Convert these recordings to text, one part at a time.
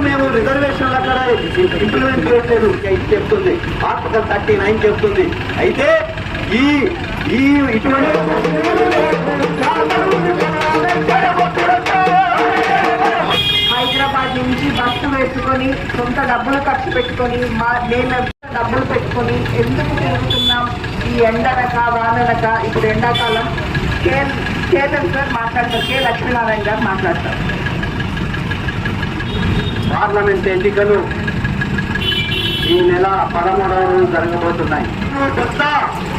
మేము రిజర్వేషన్లు అక్కడ ఇంప్లిమెంట్ చేయట్లేదు చెప్తుంది, ఆర్టికల్ 39 చెప్తుంది. అయితే ఇటువంటి హైదరాబాద్ నుంచి బస్సు వేసుకొని సొంత డబ్బులు ఖర్చు పెట్టుకొని మేము డబ్బులు పెట్టుకొని ఎందుకు తిరుగుతున్నాం? ఈ ఎండనక వాననక. ఇప్పుడు ఎండాకాలం. కేఎల్ సార్ మాట్లాడతారు, కె లక్ష్మీనారాయణ గారు మాట్లాడతారు. పార్లమెంట్ ఎన్నికలు ఈ నెల 13వ రోజు జరగబోతున్నాయి. పెద్ద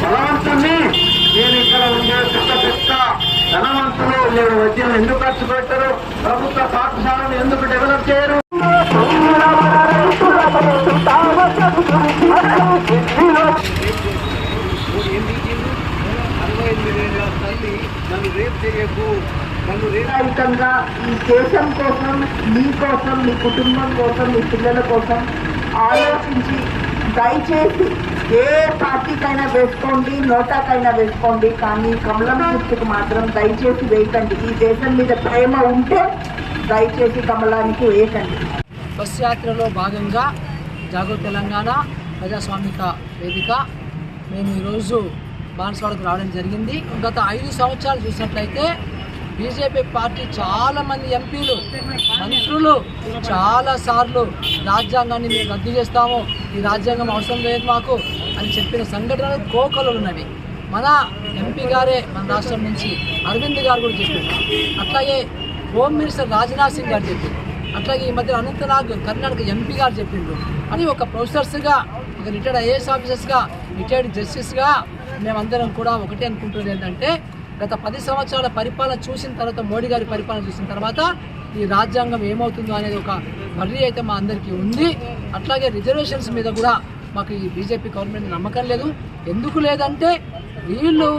బలవంతుని నేను ఇక్కడ ఉండే పెద్ద ధనవంతులు మీరు విద్యను ఎందుకు ఖర్చు పెట్టరు? ప్రభుత్వ పాఠశాలను ఎందుకు డెవలప్ చేయరు? రహితంగా ఈ దేశం కోసం, మీ కోసం, మీ కుటుంబం కోసం, మీ పిల్లల కోసం ఆలోచించి దయచేసి ఏ పార్టీకైనా వేసుకోండి, నోటాకైనా వేసుకోండి, కానీ కమలం గుర్తుకు మాత్రం దయచేసి వేయకండి. ఈ దేశం మీద ప్రేమ ఉంటే దయచేసి కమలానికి వేయకండి. బస్ యాత్రలో భాగంగా జాగో తెలంగాణ ప్రజాస్వామిక వేదిక మేము ఈరోజు బాన్స్వాడకు రావడం జరిగింది. గత 5 సంవత్సరాలు చూసినట్లయితే బీజేపీ పార్టీ చాలామంది ఎంపీలు, మంత్రులు చాలాసార్లు రాజ్యాంగాన్ని మేము రద్దు చేస్తాము, ఈ రాజ్యాంగం అవసరం లేదు మాకు అని చెప్పిన సంఘటనలు కోకలు ఉన్నవి. మన ఎంపీ గారే మన రాష్ట్రం నుంచి అరవింద్ గారు కూడా చెప్పారు. అట్లాగే హోమ్ మినిస్టర్ రాజ్నాథ్ సింగ్ గారు చెప్పారు. అట్లాగే ఈ మధ్య అనంతనాగ్ కర్ణాటక ఎంపీ గారు చెప్పిండ్రు. అని ఒక ప్రొఫెసర్స్గా, ఒక రిటైర్డ్ ఐఏఎస్ ఆఫీసర్స్గా, రిటైర్డ్ జస్టిస్గా మేమందరం కూడా ఒకటే అనుకుంటున్నది ఏంటంటే, గత 10 సంవత్సరాల పరిపాలన చూసిన తర్వాత, మోడీ గారి పరిపాలన చూసిన తర్వాత ఈ రాజ్యాంగం ఏమవుతుందో అనేది ఒక వర్రీ అయితే మా అందరికీ ఉంది. అట్లాగే రిజర్వేషన్స్ మీద కూడా మాకు ఈ బీజేపీ గవర్నమెంట్ నమ్మకం లేదు. ఎందుకు లేదంటే, వీళ్ళు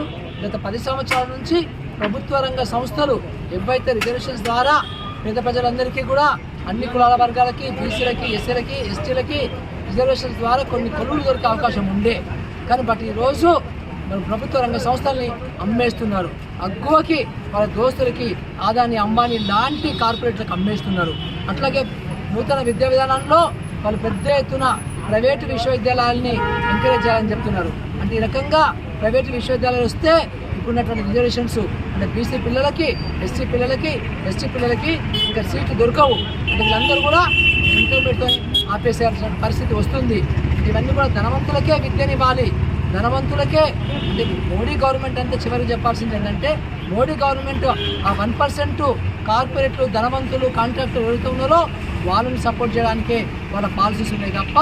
గత 10 సంవత్సరాల నుంచి ప్రభుత్వ రంగ సంస్థలు ఏవైతే రిజర్వేషన్స్ ద్వారా పేద ప్రజలందరికీ కూడా, అన్ని కులాల వర్గాలకి, బీసీలకి, ఎస్సీలకి, ఎస్టీలకి రిజర్వేషన్స్ ద్వారా కొన్ని కొలువులు దొరికే అవకాశం ఉండే. కానీ ఈరోజు ప్రభుత్వ రంగ సంస్థల్ని అమ్మేస్తున్నారు. అగ్గువకి వాళ్ళ దోస్తులకి, ఆదాని అంబానీ లాంటి కార్పొరేట్లకు అమ్మేస్తున్నారు. అట్లాగే నూతన విద్యా విధానంలో వాళ్ళు పెద్ద ఎత్తున ప్రైవేటు విశ్వవిద్యాలయాలని ఎంకరేజ్ చేయాలని చెప్తున్నారు. అంటే ఈ రకంగా ప్రైవేటు విశ్వవిద్యాలయాలు వస్తే ఇప్పుడున్నటువంటి రిజర్వేషన్స్ అంటే బీసీ పిల్లలకి, ఎస్సీ పిల్లలకి, ఎస్టీ పిల్లలకి ఇంకా సీట్లు దొరకవు. అంటే వీళ్ళందరూ కూడా ఇంటర్మీడియట్ ఆపేసేయాల్సిన పరిస్థితి వస్తుంది. ఇవన్నీ కూడా ధనవంతులకే విద్యనివ్వాలి, ధనవంతులకే. అంటే మోడీ గవర్నమెంట్ అంతా చివరికి చెప్పాల్సింది ఏంటంటే, మోడీ గవర్నమెంట్ ఆ 1% కార్పొరేట్లు, ధనవంతులు, కాంట్రాక్టర్లు ఎవరైతే ఉన్నారో వాళ్ళని సపోర్ట్ చేయడానికే వాళ్ళ పాలసీస్ ఉన్నాయి తప్ప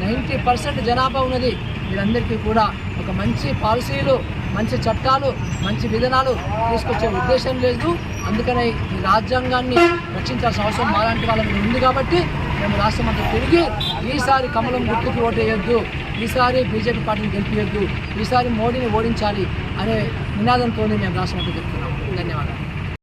90% జనాభా ఉన్నది. వీళ్ళందరికీ కూడా ఒక మంచి పాలసీలు, మంచి చట్టాలు, మంచి విధానాలు తీసుకొచ్చే ఉద్దేశం లేదు. అందుకనే ఈ రాజ్యాంగాన్ని రక్షించాల్సిన అవసరం మాలాంటి వాళ్ళ మీద ఉంది. కాబట్టి మేము రాష్ట్రమంతా తిరిగి ఈసారి కమలం గుర్తుకు ఓటు వేయొద్దు, ఈసారి బీజేపీ పార్టీని గెలిపియొద్దు, ఈసారి మోడీని ఓడించాలి అనే నినాదంతో మేము రాష్ట్రమంతా చెప్తున్నాం. ధన్యవాదాలు.